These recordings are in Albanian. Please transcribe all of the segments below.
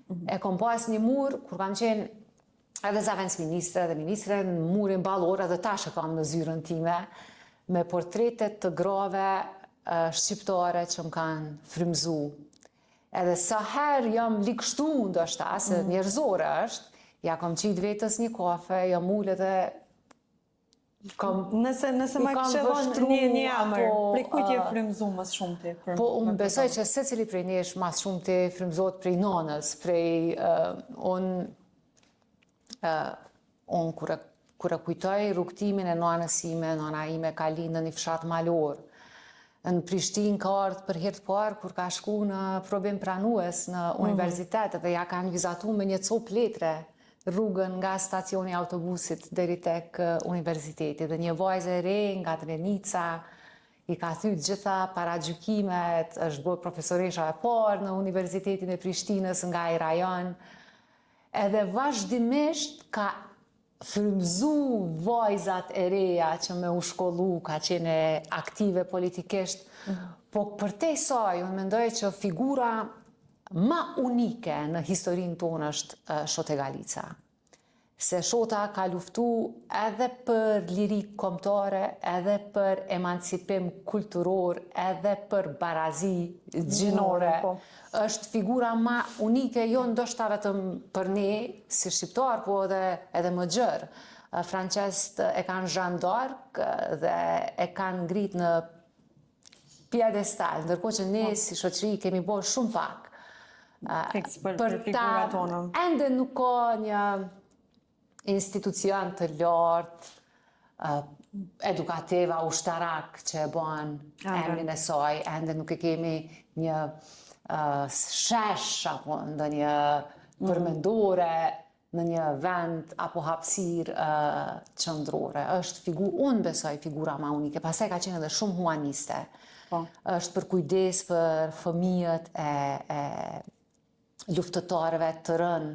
E kom pas një mur, kur kam qenë edhe zavendës ministre dhe ministre, në murin ballor, edhe tash e kam në zyrën time, me portretet të grave shqiptare që më kanë frymzu. Edhe sa herë jam likështu ndoshta, se njerëzore është, ja kam qit vetës një kafe, jam ullet dhe Nëse ma kështë dhënë një emër, prej kujt je frymzu më shumë ti? Po, unë besoj që secili prej nesh mas shumë ti frymzohet prej nanës, unë kur e kujtoj rrugtimin e nanës ime, nana ime ka lind në një fshat malor. Në Prishtinë ka ardhur për herë të parë kur ka shku në provim pranues në universitet dhe ja kanë vizatu me një copë letre rrugën nga stacioni autobusit deri tek universiteti. Dhe një vajzë e re nga Drenica i ka thyt gjitha paragjykimet, është bërë profesoresha e parë në Universitetin e Prishtinës nga ai rajon. Edhe vazhdimisht ka frymzu vajzat e reja që me u shkollu, ka qenë aktive politikisht, po përtej saj, unë mendoj që figura ma unike në historinë tonë është Shote Galica. Se Shota ka luftu edhe për lirik kombëtare, edhe për emancipim kulturor, edhe për barazi gjinore. Është figura ma unike, jo ndoshta vetëm për ne, si shqiptar, po edhe më gjërë. Francesht e kanë Jeanne d'Arc dhe e kanë ngrit në piedestal, ndërkohë që ne si shoqëri kemi bërë shumë pak. Për figurat tonë. Ende nuk ka një institucion të lartë, edukativa, ushtarak që e bën emrin e saj, ende nuk e kemi një shesh apo ndonjë përmendore në një vend apo hapësirë qendrore. Unë besoj figura ma unike, pastaj ka qenë edhe shumë humaniste. Është për kujdes për fëmijët e luftëtarëve të rënë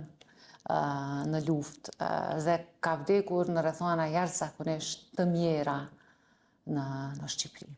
në luftë dhe ka vdekur në rrethana jashtëzakonisht të mjera në Shqipëri.